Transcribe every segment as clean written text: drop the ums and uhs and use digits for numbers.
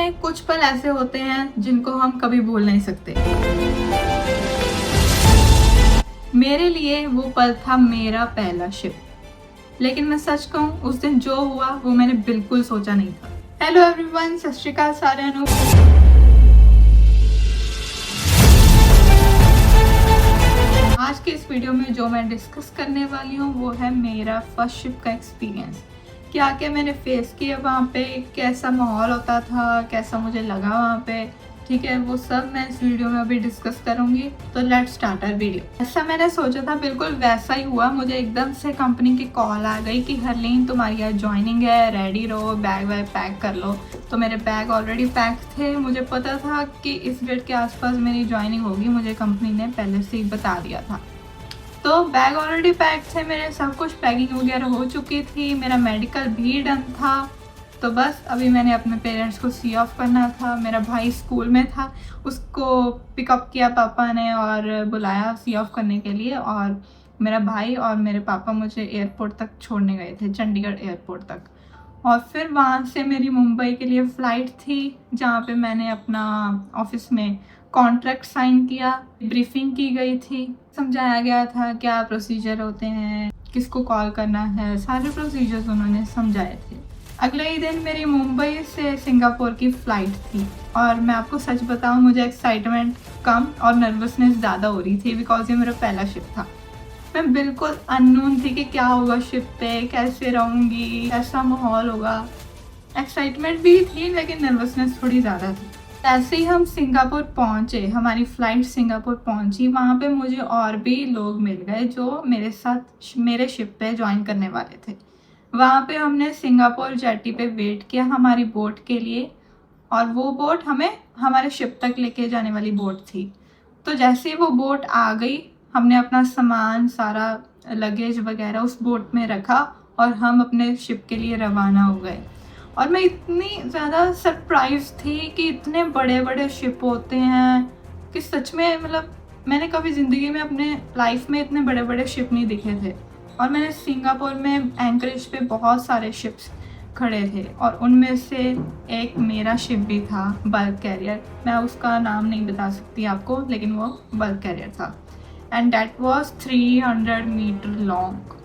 में कुछ पल ऐसे होते हैं जिनको हम कभी भूल नहीं सकते। मेरे लिए वो पल था मेरा पहला शिप। लेकिन मैं सच कहूँ, उस दिन जो हुआ वो मैंने बिल्कुल सोचा नहीं था। हेलो एवरीवन, सत श्री अकाल साਰਿਆਂ ਨੂੰ। आज के इस वीडियो में जो मैं डिस्कस करने वाली हूँ वो है मेरा फर्स्ट शिप का एक्सपीरियंस। क्या क्या मैंने फेस किया वहाँ पे, कैसा माहौल होता था, कैसा मुझे लगा वहाँ पे, ठीक है, वो सब मैं इस वीडियो में अभी डिस्कस करूँगी। तो लेट्स स्टार्ट आवर वीडियो। ऐसा मैंने सोचा था बिल्कुल वैसा ही हुआ। मुझे एकदम से कंपनी की कॉल आ गई कि हरलीन तुम्हारी आज ज्वाइनिंग है, रेडी रहो, बैग वैग पैक कर लो। तो मेरे बैग ऑलरेडी पैक थे। मुझे पता था कि इस डेट के आसपास मेरी ज्वाइनिंग होगी, मुझे कंपनी ने पहले से ही बता दिया था। तो बैग ऑलरेडी पैक थे मेरे, सब कुछ पैकिंग वगैरह हो चुकी थी, मेरा मेडिकल भी डन था। तो बस अभी मैंने अपने पेरेंट्स को सी ऑफ करना था। मेरा भाई स्कूल में था, उसको पिकअप किया पापा ने और बुलाया सी ऑफ करने के लिए। और मेरा भाई और मेरे पापा मुझे एयरपोर्ट तक छोड़ने गए थे, चंडीगढ़ एयरपोर्ट तक। और फिर वहाँ से मेरी मुंबई के लिए फ़्लाइट थी, जहाँ पे मैंने अपना ऑफिस में कॉन्ट्रैक्ट साइन किया, ब्रीफिंग की गई थी, समझाया गया था क्या प्रोसीजर होते हैं, किसको कॉल करना है, सारे प्रोसीजर्स उन्होंने समझाए थे। अगले ही दिन मेरी मुंबई से सिंगापुर की फ़्लाइट थी और मैं आपको सच बताऊं, मुझे एक्साइटमेंट कम और नर्वसनेस ज़्यादा हो रही थी बिकॉज ये मेरा पहला शिप था। मैं बिल्कुल अननोन थी कि क्या होगा शिप पे, कैसे रहूँगी, कैसा माहौल होगा। एक्साइटमेंट भी थी लेकिन नर्वसनेस थोड़ी ज़्यादा थी। ऐसे ही हम सिंगापुर पहुँचे, हमारी फ़्लाइट सिंगापुर पहुँची। वहाँ पे मुझे और भी लोग मिल गए जो मेरे साथ मेरे शिप पे ज्वाइन करने वाले थे। वहाँ पे हमने सिंगापुर जेटी पे वेट किया हमारी बोट के लिए, और वो बोट हमें हमारे शिप तक लेके जाने वाली बोट थी। तो जैसे ही वो बोट आ गई, हमने अपना सामान, सारा लगेज वगैरह उस बोट में रखा और हम अपने शिप के लिए रवाना हो गए। और मैं इतनी ज़्यादा सरप्राइज थी कि इतने बड़े बड़े शिप होते हैं कि सच में, मतलब मैंने कभी ज़िंदगी में अपने लाइफ में इतने बड़े बड़े शिप नहीं दिखे थे। और मैंने सिंगापुर में एंकरेज पे बहुत सारे शिप्स खड़े थे और उनमें से एक मेरा शिप भी था, बल्क कैरियर। मैं उसका नाम नहीं बता सकती आपको, लेकिन वो बल्क कैरियर था and that was 300 metre long.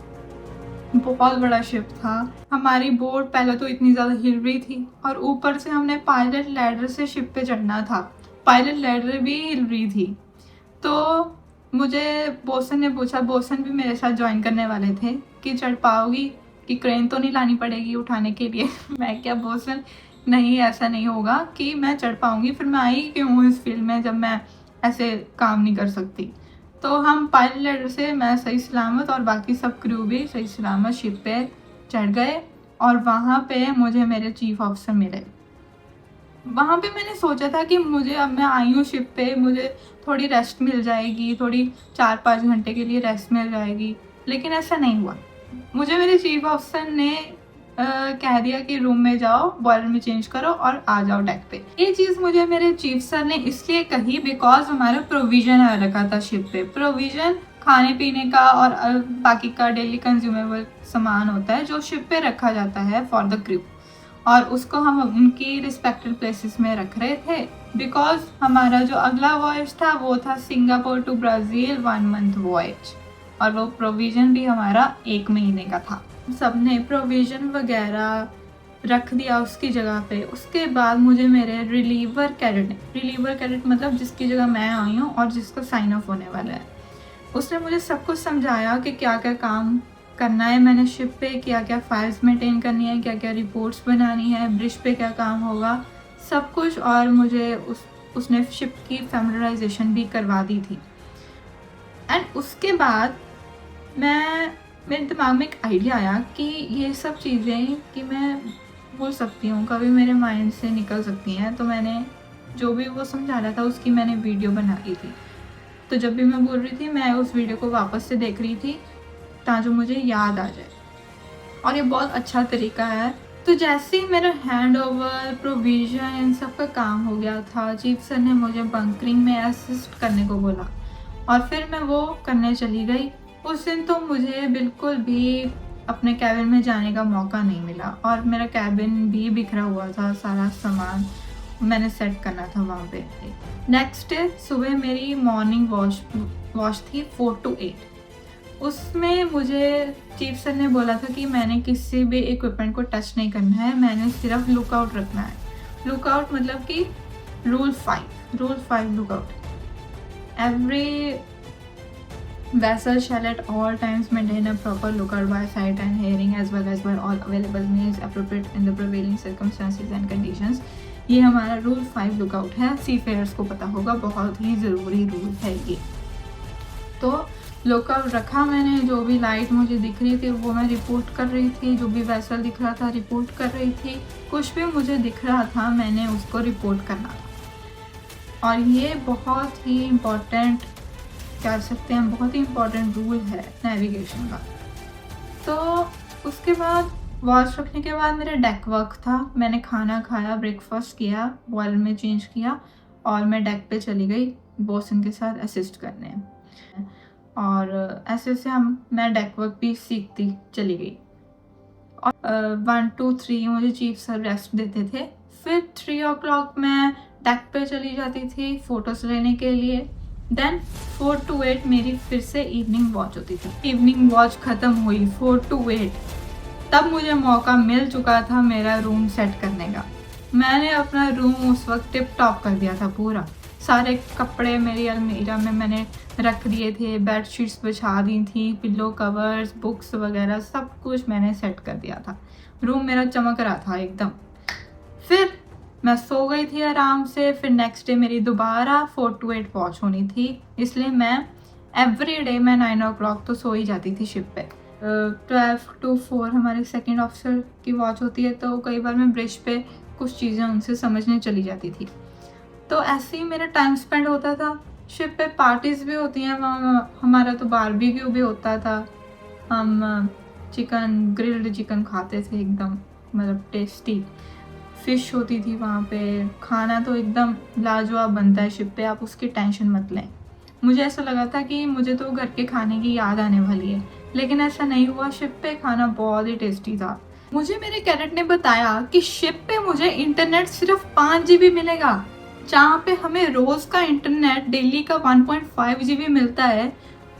बहुत बड़ा शिप था। हमारी बोट पहले तो इतनी ज़्यादा हिल रही थी और ऊपर से हमने पायलट लैडर से शिप पे चढ़ना था। पायलट लैडर भी हिल रही थी। तो मुझे बोसन ने पूछा, बोसन भी मेरे साथ ज्वाइन करने वाले थे, कि चढ़ पाओगी, कि क्रेन तो नहीं लानी पड़ेगी उठाने के लिए। मैं क्या बोसन, नहीं ऐसा नहीं होगा कि मैं चढ़ पाऊँगी, फिर मैं आई क्यों हूँ इस फील्ड में जब मैं ऐसे काम नहीं कर सकती। तो हम पायलट लैडर से मैं सही सलामत और बाकी सब क्रू भी सही सलामत शिप पे चढ़ गए। और वहाँ पे मुझे मेरे चीफ ऑफिसर मिले। वहाँ पे मैंने सोचा था कि मुझे, अब मैं आई हूँ शिप पे, मुझे थोड़ी रेस्ट मिल जाएगी, थोड़ी 4-5 घंटे के लिए रेस्ट मिल जाएगी, लेकिन ऐसा नहीं हुआ। मुझे मेरे चीफ ऑफिसर ने कह दिया कि रूम में जाओ, बॉयलर में चेंज करो और आ जाओ डेक पे। ये चीज़ मुझे मेरे चीफ सर ने इसलिए कही बिकॉज हमारा प्रोविज़न आ रखा था शिप पे। प्रोविज़न खाने पीने का और बाकी का डेली कंज्यूमेबल सामान होता है जो शिप पे रखा जाता है फॉर द क्रू, और उसको हम उनकी रिस्पेक्टेड प्लेसेस में रख रहे थे बिकॉज हमारा जो अगला वॉयज था वो था Singapore to Brazil 1 month voyage, और वो प्रोविज़न भी हमारा 1 महीने का था। सबने प्रोविज़न वगैरह रख दिया उसकी जगह पे। उसके बाद मुझे मेरे रिलीवर कैडेट मतलब जिसकी जगह मैं आई हूँ और जिसका साइन ऑफ होने वाला है, उसने मुझे सब कुछ समझाया कि क्या क्या काम करना है मैंने शिप पे, क्या क्या फाइल्स मेंटेन करनी है, क्या क्या रिपोर्ट्स बनानी है, ब्रिज पे क्या काम होगा, सब कुछ। और मुझे उसने शिप की फैमिलियराइजेशन भी करवा दी थी। एंड उसके बाद मेरे दिमाग में एक आइडिया आया कि ये सब चीज़ें कि मैं बोल सकती हूँ, कभी मेरे माइंड से निकल सकती हैं। तो मैंने जो भी वो समझा रहा था उसकी मैंने वीडियो बना ली थी। तो जब भी मैं बोल रही थी, मैं उस वीडियो को वापस से देख रही थी ताकि मुझे याद आ जाए, और ये बहुत अच्छा तरीका है। तो जैसे ही मेरा हैंड ओवर, प्रोविज़न, इन सब का काम हो गया था, चीफ सर ने मुझे बंकरिंग में असिस्ट करने को बोला और फिर मैं वो करने चली गई। उस दिन तो मुझे बिल्कुल भी अपने कैबिन में जाने का मौका नहीं मिला और मेरा कैबिन भी बिखरा हुआ था, सारा सामान। मैंने सेट करना था वहाँ पे। नेक्स्ट डे सुबह मेरी मॉर्निंग वॉश थी 4 to 8। उसमें मुझे चीफ सर ने बोला था कि मैंने किसी भी इक्विपमेंट को टच नहीं करना है, मैंने सिर्फ लुकआउट रखना है। लुकआउट मतलब कि rule 5 lookout. Every vessel shall at all times maintain a proper lookout by sight and hearing as well as by all available means appropriate in the prevailing circumstances and conditions। ये हमारा rule 5 lookout है, सी fears को पता होगा, बहुत ही ज़रूरी rule है ये। तो लुकआउट रखा मैंने, जो भी लाइट मुझे दिख रही थी वो मैं रिपोर्ट कर रही थी, जो भी वेसल दिख रहा था रिपोर्ट कर रही थी, कुछ भी मुझे दिख रहा था मैंने उसको रिपोर्ट करना था। और ये बहुत ही इम्पोर्टेंट कह सकते हैं, बहुत ही इम्पोर्टेंट रूल है नेविगेशन का। तो उसके बाद वॉच रखने के बाद मेरा डेक वर्क था। मैंने खाना खाया, ब्रेकफास्ट किया, बॉयल में चेंज किया और मैं डेक पे चली गई बोसन के साथ असिस्ट करने। और ऐसे ऐसे मैं डेक वर्क भी सीखती चली गई। और 1 to 3 मुझे चीफ सर रेस्ट देते थे। फिर 3 o'clock मैं डेक पे चली जाती थी फ़ोटोज़ लेने के लिए। देन 4 to 8 मेरी फिर से इवनिंग वॉच होती थी। इवनिंग वॉच ख़त्म हुई 4 to 8, तब मुझे मौका मिल चुका था मेरा रूम सेट करने का। मैंने अपना रूम उस वक्त टिप टॉप कर दिया था पूरा। सारे कपड़े मेरी अलमीरा में मैंने रख दिए थे, बेड शीट्स बिछा दी थी, पिलो कवर्स, बुक्स वगैरह सब कुछ मैंने सेट कर दिया था। रूम मेरा चमक रहा था एकदम। फिर मैं सो गई थी आराम से। फिर नेक्स्ट डे मेरी दोबारा 4 to 8 वॉच होनी थी, इसलिए मैं एवरी डे मैं 9 o'clock तो सो ही जाती थी शिप पे। 12 to 4 हमारे सेकंड ऑफिसर की वॉच होती है, तो कई बार मैं ब्रिज पे कुछ चीज़ें उनसे समझने चली जाती थी। तो ऐसे ही मेरा टाइम स्पेंड होता था। शिप पे पार्टीज़ भी होती हैं, वहाँ हमारा तो बारबेक्यू भी होता था। हम ग्रिल्ड चिकन खाते थे, एकदम मतलब टेस्टी। फ़िश होती थी वहाँ पे। खाना तो एकदम लाजवाब बनता है शिप पे, आप उसकी टेंशन मत लें। मुझे ऐसा लगा था कि मुझे तो घर के खाने की याद आने वाली है, लेकिन ऐसा नहीं हुआ। शिप पे खाना बहुत ही टेस्टी था। मुझे मेरे कैडेट ने बताया कि शिप पे मुझे इंटरनेट सिर्फ 5 GB मिलेगा, जहाँ पे हमें रोज़ का इंटरनेट डेली का 1.5 GB मिलता है।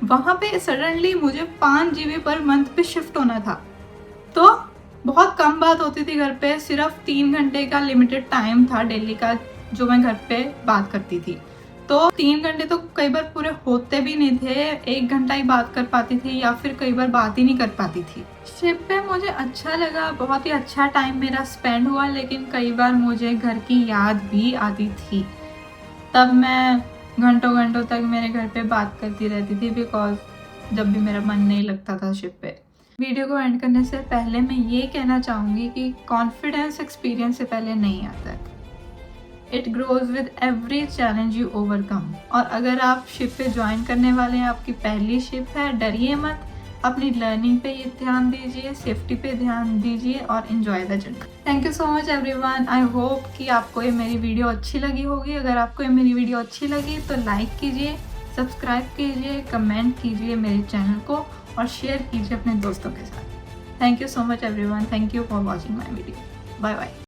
वहाँ पे सडनली मुझे 5 GB पर मंथ पे शिफ्ट होना था। तो बहुत कम बात होती थी घर पे, सिर्फ 3 घंटे का लिमिटेड टाइम था डेली का जो मैं घर पे बात करती थी। तो 3 घंटे तो कई बार पूरे होते भी नहीं थे, 1 घंटा ही बात कर पाती थी या फिर कई बार बात ही नहीं कर पाती थी। शिप पे मुझे अच्छा लगा, बहुत ही अच्छा टाइम मेरा स्पेंड हुआ, लेकिन कई बार मुझे घर की याद भी आती थी। तब मैं घंटों घंटों तक मेरे घर पे बात करती रहती थी, बिकॉज जब भी मेरा मन नहीं लगता था शिप पे। वीडियो को एंड करने से पहले मैं ये कहना चाहूँगी कि कॉन्फिडेंस एक्सपीरियंस से पहले नहीं आता है। It grows with every challenge you overcome. और अगर आप शिप पे ज्वाइन करने वाले हैं, आपकी पहली शिप है, डरिए मत। अपनी लर्निंग पे ये ध्यान दीजिए, सेफ्टी पे ध्यान दीजिए और enjoy the journey. Thank you so much everyone. I hope कि आपको ये मेरी वीडियो अच्छी लगी होगी। अगर आपको ये मेरी वीडियो अच्छी लगी तो लाइक कीजिए, सब्सक्राइब कीजिए, कमेंट कीजिए मेरे चैनल को और शेयर कीजिए अपने दोस्तों के साथ। Thank you so much everyone. Thank you for watching my video. Bye bye.